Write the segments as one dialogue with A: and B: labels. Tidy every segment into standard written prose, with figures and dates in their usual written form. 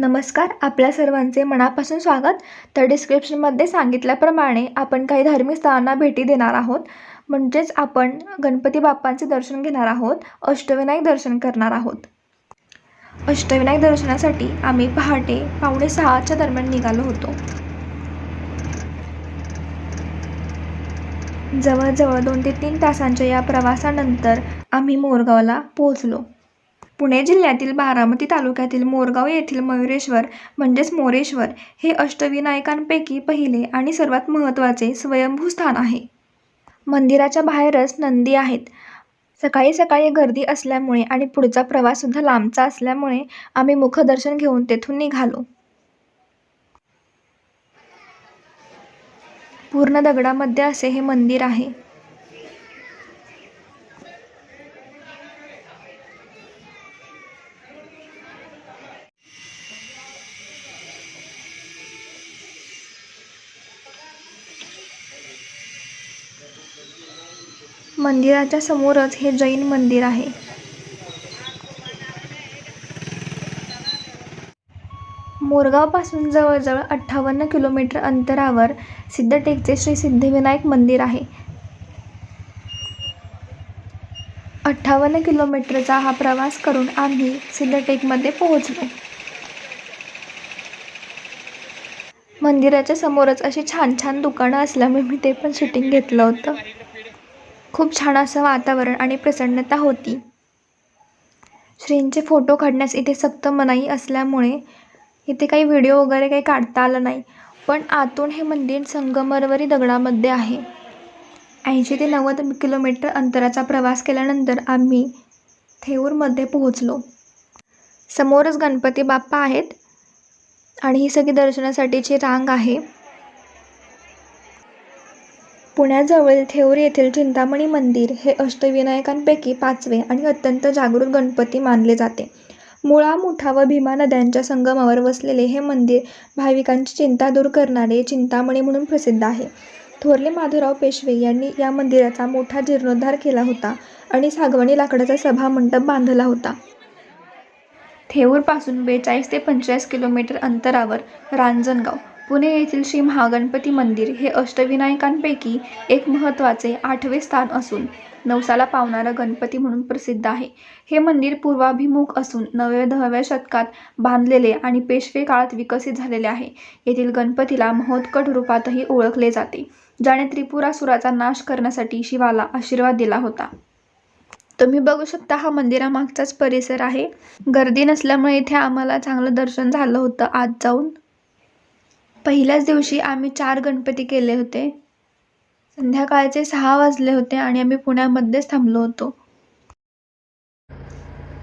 A: नमस्कार. आपल्या सर्वांचे मनापासून स्वागत. तर डिस्क्रिप्शनमध्ये सांगितल्याप्रमाणे आपण काही धार्मिक स्थळांना भेटी देणार आहोत. म्हणजेच आपण गणपती बाप्पांचे दर्शन घेणार आहोत, अष्टविनायक दर्शन करणार आहोत. अष्टविनायक दर्शनासाठी आम्ही पहाटे 5:45च्या दरम्यान निघालो होतो. जवळजवळ 2 ते 3 तासांच्या या प्रवासानंतर आम्ही मोरगावला पोहोचलो. पुणे जिल्ह्यातील बारामती तालुक्यातील मोरगाव येथील मयुरेश्वर म्हणजेच मोरेश्वर हे अष्टविनायकांपैकी पहिले आणि सर्वात महत्त्वाचे स्वयंभू स्थान आहे. मंदिराच्या बाहेरच नंदी आहेत. सकाळी सकाळी गर्दी असल्यामुळे आणि पुढचा प्रवाससुद्धा लांबचा असल्यामुळे आम्ही मुखदर्शन घेऊन तेथून निघालो. पूर्ण दगडामध्ये असे हे मंदिर आहे. मंदिराच्या समोरच हे जैन मंदिर आहे. मोरगावपासून जवळजवळ 58 किलोमीटर अंतरावर सिद्धटेकचे श्री सिद्धिविनायक मंदिर आहे. 58 किलोमीटरचा हा प्रवास करून आम्ही सिद्धटेकमध्ये पोहोचलो. मंदिराच्या समोरच अशी छान छान दुकानं असल्यामुळे मी ते पण शूटिंग घेतलं होतं. खूप छान असं वातावरण आणि प्रसन्नता होती. श्रींचे फोटो काढण्यास इथे सक्त मनाई असल्यामुळे इथे काही व्हिडिओ वगैरे काही काढता आलं नाही. पण आतून हे मंदिर संगमरवरी दगडामध्ये आहे. 80 ते 90 किलोमीटर अंतराचा प्रवास केल्यानंतर आम्ही थेऊरमध्ये पोहोचलो. समोरच गणपती बाप्पा आहेत आणि ही सगळी दर्शनासाठीची रांग आहे. पुण्याजवळील थेऊर येथील चिंतामणी मंदिर हे अष्टविनायकांपैकी 5वे आणि अत्यंत जागृत गणपती मानले जाते. मुळा, मुठा व भीमा नद्यांच्या संगमावर वसलेले हे मंदिर भाविकांची चिंता दूर करणारे चिंतामणी म्हणून प्रसिद्ध आहे. थोरले माधवराव पेशवे यांनी या मंदिराचा मोठा जीर्णोद्धार केला होता आणि सागवानी लाकडाचा सभामंडप बांधला होता. थेऊरपासून 42 ते 45 किलोमीटर अंतरावर रांजणगाव. पुणे येथील श्री महागणपती मंदिर हे अष्टविनायकांपैकी एक महत्त्वाचे 8वे स्थान असून नवसाला पावणारा गणपती म्हणून प्रसिद्ध आहे. हे मंदिर पूर्वाभिमुख असून 9व्या-10व्या शतकात बांधलेले आणि पेशवे काळात विकसित झालेले आहे. येथील गणपतीला महोत्कट रूपातही ओळखले जाते, ज्याने त्रिपुरासुराचा नाश करण्यासाठी शिवाला आशीर्वाद दिला होता. तुम्ही बघू शकता हा मंदिरामागचाच परिसर आहे. गर्दी नसल्यामुळे इथे आम्हाला चांगलं दर्शन झालं होतं आत जाऊन. पहिल्याच दिवशी आम्ही 4 गणपती केले होते. संध्याकाळचे 6 वाजले होते आणि आम्ही पुण्यामध्येच थांबलो होतो.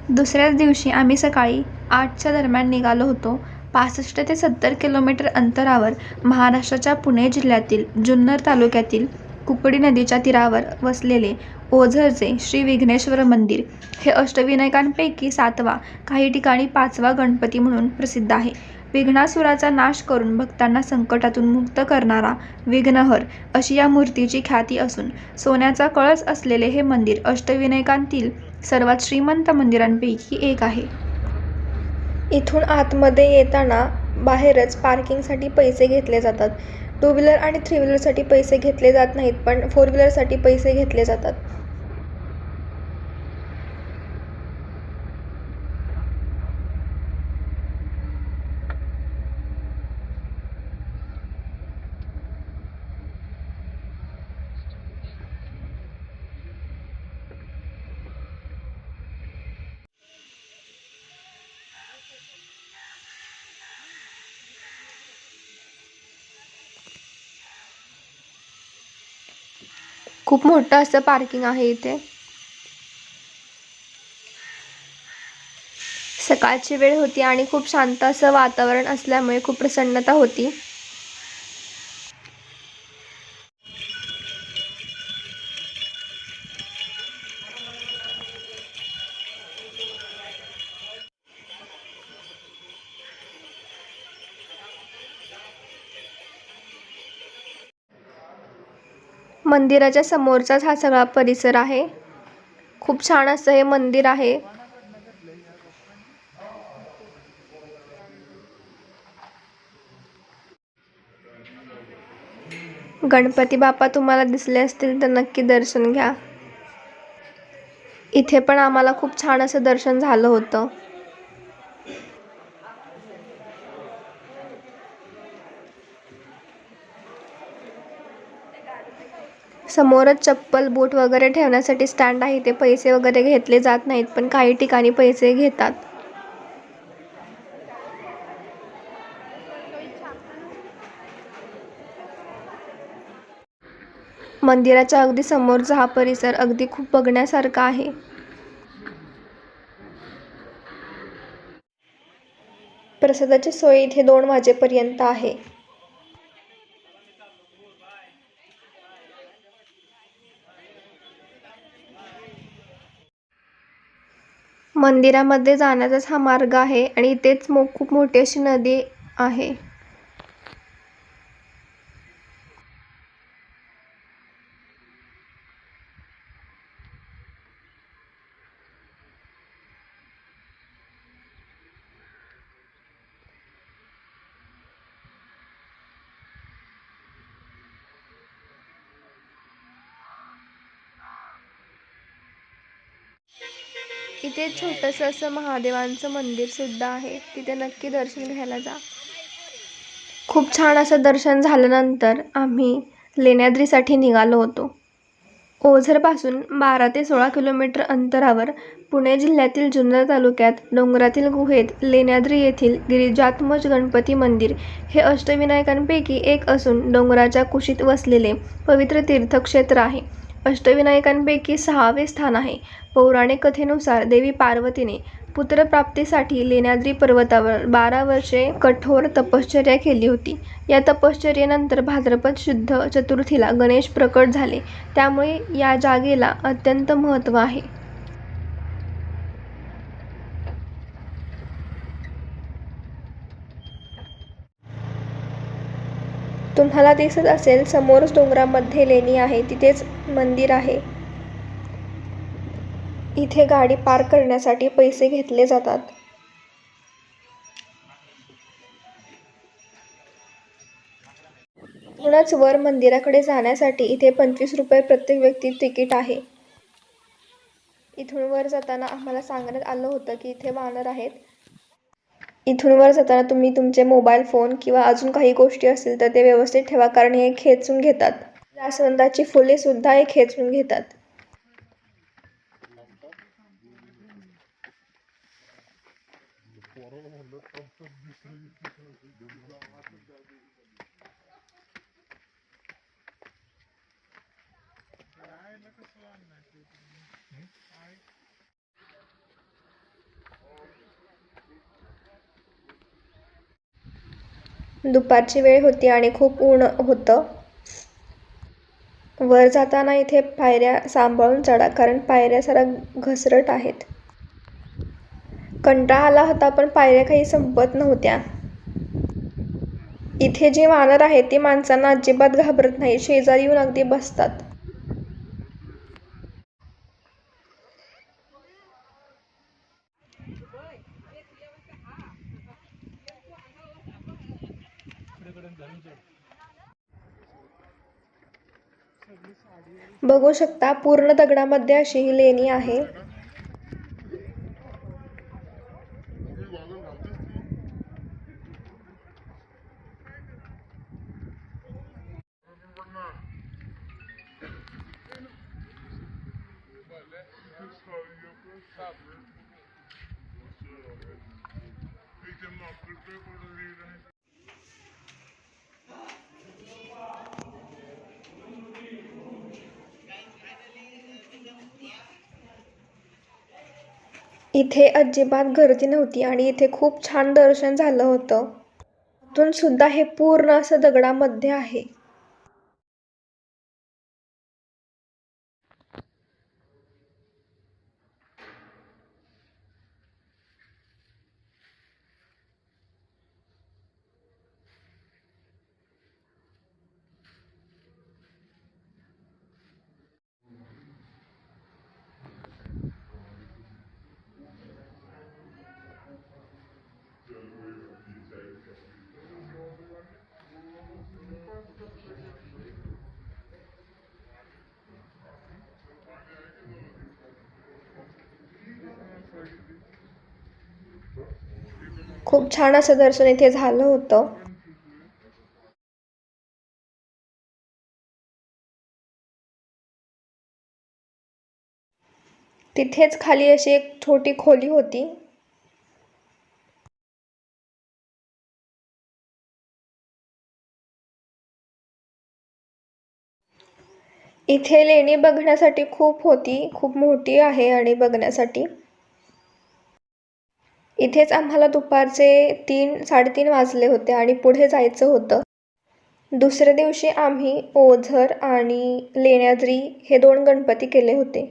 A: दुसऱ्याच दिवशी आम्ही सकाळी 8च्या दरम्यान निघालो होतो. 65 ते 70 किलोमीटर अंतरावर महाराष्ट्राच्या पुणे जिल्ह्यातील जुन्नर तालुक्यातील कुपडी नदीच्या तीरावर वसलेले ओझरचे श्री विघ्नेश्वर मंदिर हे अष्टविनायकांपैकी 7वा, काही ठिकाणी 5वा गणपती म्हणून प्रसिद्ध आहे. विघ्नासुराचा नाश करून भक्तांना संकटातून मुक्त करणारा विघ्नहर अशी या मूर्तीची ख्याती असून सोन्याचा कळस असलेले हे मंदिर अष्टविनायकांतील सर्वात श्रीमंत मंदिरांपैकी एक आहे. इथून आतमध्ये येताना बाहेरच पार्किंगसाठी पैसे घेतले जातात. 2 व्हीलर आणि 3 व्हीलरसाठी पैसे घेतले जात नाहीत, पण 4 व्हीलरसाठी पैसे घेतले जातात. खूप मोठं असं पार्किंग आहे इथे. सकाळची वेळ होती आणि खूप शांत असं वातावरण असल्यामुळे खूप प्रसन्नता होती. मंदिराच्या समोरचाच हा सगळा परिसर आहे. खूप छान असं हे मंदिर आहे. गणपती बाप्पा तुम्हाला दिसले असतील तर नक्की दर्शन घ्या. इथे पण आम्हाला खूप छान असं दर्शन झालं होतं. समोरच चप्पल बूट वगैरे ठेवण्यासाठी स्टँड आहे. इथे पैसे वगैरे घेतले जात नाहीत, पण काही ठिकाणी पैसे घेतात. मंदिराच्या अगदी समोरचा हा परिसर अगदी खूप बघण्यासारखा आहे. प्रसादाची सोय इथे 2 वाजेपर्यंत आहे. मंदिरामध्ये जाण्याचाच हा मार्ग आहे आणि इथेच खूप मोठी अशी नदी आहे. इथे छोटंसं असं महादेवांचं मंदिर सुद्धा आहे. तिथे नक्की दर्शन घ्यायला जा. खूप छान असं दर्शन झाल्यानंतर आम्ही लेण्याद्रीसाठी निघालो होतो. ओझरपासून 12 ते 16 किलोमीटर अंतरावर पुणे जिल्ह्यातील जुन्नर तालुक्यात डोंगरातील गुहेत लेण्याद्री येथील गिरिजात्मज गणपती मंदिर हे अष्टविनायकांपैकी एक असून डोंगराच्या कुशीत वसलेले पवित्र तीर्थक्षेत्र आहे. अष्टविनायकांपैकी 6वे स्थान आहे. पौराणिक कथेनुसार देवी पार्वतीने पुत्रप्राप्तीसाठी लेण्याद्री पर्वतावर 12 वर्षे कठोर तपश्चर्या केली होती. या तपश्चर्येनंतर भाद्रपद शुद्ध चतुर्थीला गणेश प्रकट झाले. त्यामुळे या जागेला अत्यंत महत्त्व आहे. तुम्हाला दिसत असेल समोरच डोंगरामध्ये लेणी आहे, तिथेच मंदिर आहे. इथे गाडी पार्क करण्यासाठी पैसे घेतले जातात. इथूनच वर मंदिराकडे जाण्यासाठी इथे 25 रुपये प्रत्येक व्यक्ती तिकीट आहे. इथून वर जाताना आम्हाला सांगण्यात आलं होतं की इथे वानर आहेत. इथून वर जाताना तुम्ही तुमचे मोबाईल फोन किंवा अजून काही गोष्टी असतील तर ते व्यवस्थित ठेवा, कारण हे खेचून घेतात. जास्वंदाची फुले सुद्धा हे खेचून घेतात. दुपारची वेळ होती आणि खूप ऊन होतं. वर जाताना इथे पायऱ्या सांभाळून चढा, कारण पायऱ्या जरा घसरट आहेत. कंटाळा आला होता, पण पायऱ्या काही संपत नव्हत्या. इथे जी वानर आहेत ती माणसांना अजिबात घाबरत नाही, शेजारी येऊन अगदी बसतात. बघू शकता पूर्ण दगडामध्ये अशी ही लेणी आहे. इथे अजिबात गर्दी नव्हती आणि इथे खूप छान दर्शन झालं होतं. इथून सुद्धा हे पूर्ण असं दगडामध्ये आहे. खूप छान असं दर्शन इथे झालं होतं. तिथेच खाली अशी एक छोटी खोली होती. इथे लेणी बघण्यासाठी खूप होती, खूप मोठी आहे आणि बघण्यासाठी. इथेच आम्हाला दुपारचे 3-3:30 वाजले होते आणि पुढे जायचं होतं. दुसऱ्या दिवशी आम्ही ओझर आणि लेण्याद्री हे 2 गणपती केले होते.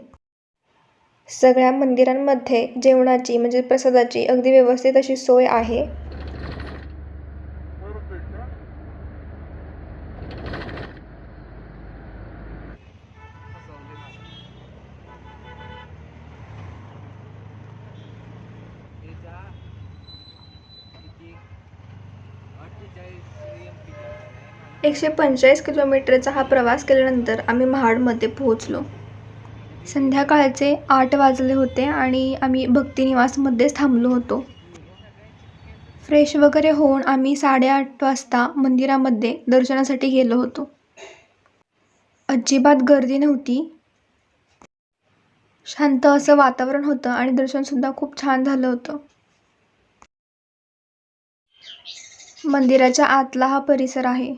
A: सगळ्या मंदिरांमध्ये जेवणाची म्हणजे प्रसादाची अगदी व्यवस्थित अशी सोय आहे.
B: हे जा किती 48
A: 145 किलोमीटरचा हा प्रवास केल्यानंतर आम्ही महाडमध्ये पोहोचलो. संध्याकाळचे 8 वाजले होते आणि आम्ही भक्तिनिवासमध्येच थांबलो होतो. फ्रेश वगैरे होऊन आम्ही 8:30 वाजता मंदिरामध्ये दर्शनासाठी गेलो होतो. अजिबात गर्दी नव्हती. शांत असं वातावरण होतं आणि दर्शनसुद्धा खूप छान झालं होतं. मंदिराच्या आतला हा परिसर आहे.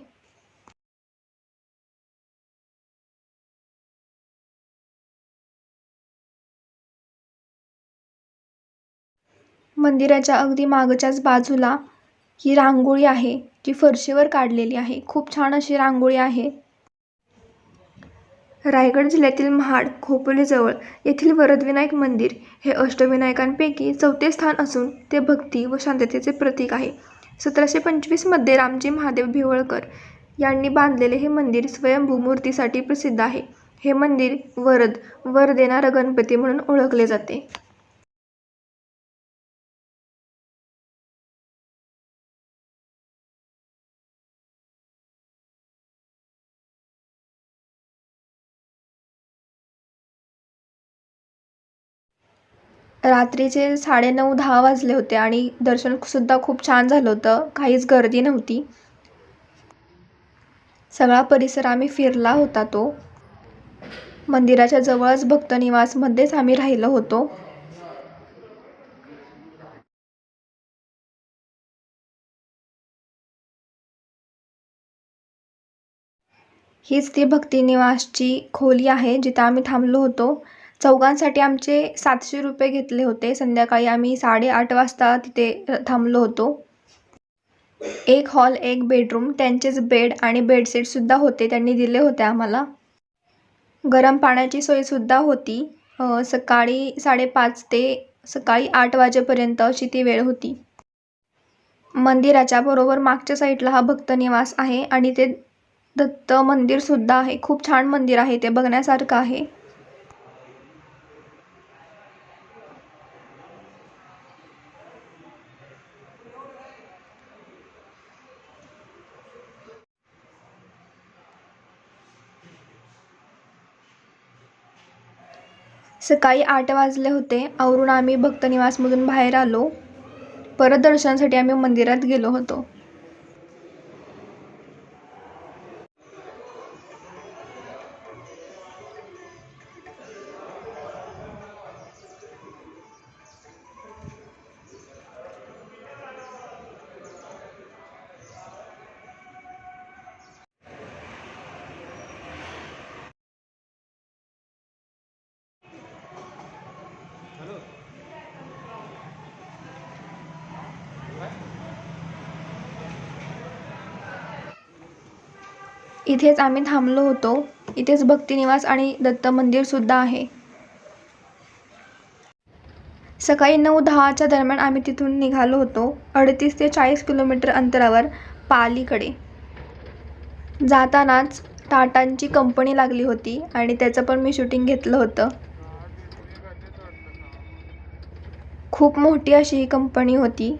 A: मंदिराच्या अगदी मागच्याच बाजूला ही रांगोळी आहे, जी फरशीवर काढलेली आहे. खूप छान अशी रांगोळी आहे. रायगड जिल्ह्यातील महाड खोपोलीजवळ येथील वरदविनायक मंदिर हे अष्टविनायकांपैकी 4थे स्थान असून ते भक्ती व शांततेचे प्रतीक आहे. 1725 मध्ये रामजी महादेव भिवळकर यांनी बांधलेले हे मंदिर स्वयंभू मूर्तीसाठी प्रसिद्ध आहे. हे मंदिर वर देणारा गणपती म्हणून ओळखले जाते. रात्रीचे 9:30-10 वाजले होते आणि दर्शनसुद्धा खूप छान झालं होतं. काहीच गर्दी नव्हती. सगळा परिसर आम्ही फिरला होता तो. मंदिराच्या जवळच भक्तनिवासमध्येच आम्ही राहिलो होतो. हीच ती भक्तिनिवासची खोली आहे जिथं आम्ही थांबलो होतो. चौघांसाठी आमचे 700 रुपये घेतले होते. संध्याकाळी आम्ही 8:30 वाजता तिथे थांबलो होतो. एक हॉल, एक बेडरूम, त्यांचेच बेड आणि बेडशीटसुद्धा होते, त्यांनी दिले होते आम्हाला. गरम पाण्याची सोयसुद्धा होती. सकाळी 5:30 ते सकाळी 8 वाजेपर्यंत अशी ती वेळ होती. मंदिराच्या बरोबर मागच्या साईडला हा भक्तनिवास आहे आणि ते दत्त मंदिरसुद्धा आहे. खूप छान मंदिर आहे, ते बघण्यासारखं आहे. सकाळी 8 वाजले होते. आवरून आम्ही भक्तनिवासमधून बाहेर आलो. परत दर्शनासाठी आम्ही मंदिरात गेलो होतो. इथेच आम्ही थांबलो होतो. इथेच भक्तिनिवास आणि दत्त मंदिरसुद्धा आहे. सकाळी 9-10च्या दरम्यान आम्ही तिथून निघालो होतो. 38 ते 40 किलोमीटर अंतरावर पालीकडे. जातानाच टाटांची कंपनी लागली होती आणि त्याचं पण मी शूटिंग घेतलं होतं. खूप मोठी अशी ही कंपनी होती.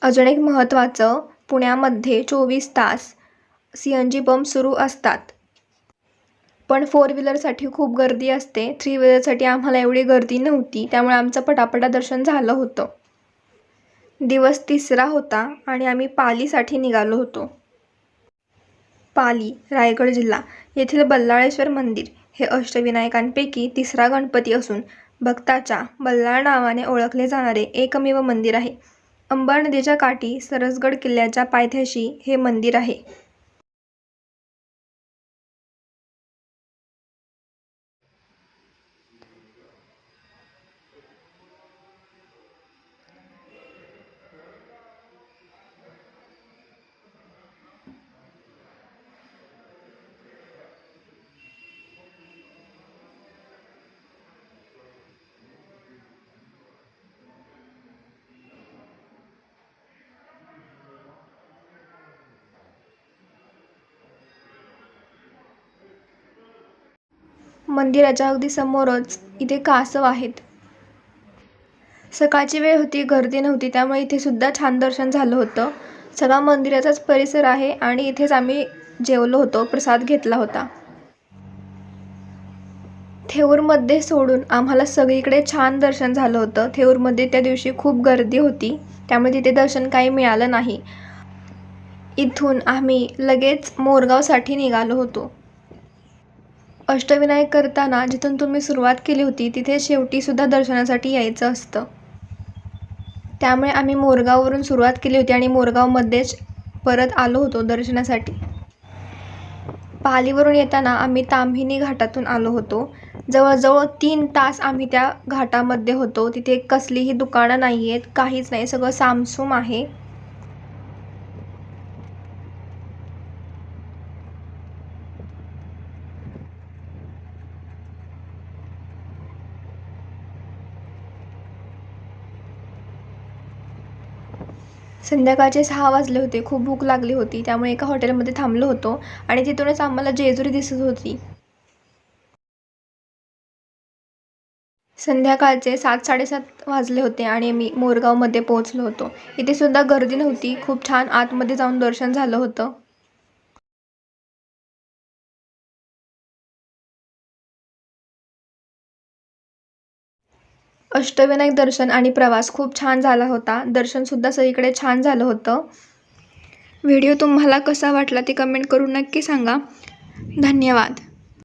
A: अजून एक महत्त्वाचं, पुण्यामध्ये 24 तास CNG पंप सुरू असतात. पण 4 व्हीलरसाठी खूप गर्दी असते. 3 व्हीलरसाठी आम्हाला एवढी गर्दी नव्हती, त्यामुळे आमचं पटापटा दर्शन झालं होतं. दिवस 3रा होता आणि आम्ही पालीसाठी निघालो होतो. पाली, रायगड जिल्हा येथील बल्लाळेश्वर मंदिर हे अष्टविनायकांपैकी 3रा गणपती असून भक्ताच्या बल्लाळ नावाने ओळखले जाणारे एकमेव मंदिर आहे. अंबा नदीच्या काठी सरसगड किल्ल्याच्या पायथ्याशी हे मंदिर आहे. मंदिराच्या अगदी समोरच इथे कासव आहेत. सकाळची वेळ होती, गर्दी नव्हती, त्यामुळे इथे सुद्धा छान दर्शन झालं होतं. सगळा मंदिराचाच परिसर आहे आणि इथेच आम्ही जेवलो होतो, प्रसाद घेतला होता. थेऊरमध्ये सोडून आम्हाला सगळीकडे छान दर्शन झालं होतं. थेऊरमध्ये त्या दिवशी खूप गर्दी होती, त्यामुळे तिथे दर्शन काही मिळालं नाही. इथून आम्ही लगेच मोरगावसाठी निघालो होतो. अष्टविनायक करताना जिथून तुम्ही सुरुवात केली होती तिथे शेवटी सुद्धा दर्शनासाठी यायचं असतं. त्यामुळे आम्ही मोरगाववरून सुरुवात केली होती आणि मोरगावमध्येच परत आलो होतो दर्शनासाठी. पालीवरून येताना आम्ही ताम्हिणी घाटातून आलो होतो. जवळजवळ 3 तास आम्ही त्या घाटामध्ये होतो. तिथे कसलीही दुकानं नाही आहेत, काहीच नाही, सगळं सामसूम आहे. संध्याकाळचे 6 वाजले होते. खूप भूक लागली होती, त्यामुळे एका हॉटेलमध्ये थांबलो होतो आणि तिथूनच आम्हाला जेजुरी दिसत होती. संध्याकाळचे 7-7:30 वाजले होते आणि मी मोरगावमध्ये पोहोचलो होतो. इथे सुद्धा गर्दी नव्हती. खूप छान आतमध्ये जाऊन दर्शन झालं होतं. अष्टविनायक दर्शन आणि प्रवास खूप छान झाला होता. दर्शनसुद्धा सगळीकडे छान झालं होतं. व्हिडिओ तुम्हाला कसा वाटला ते कमेंट करून नक्की सांगा. धन्यवाद.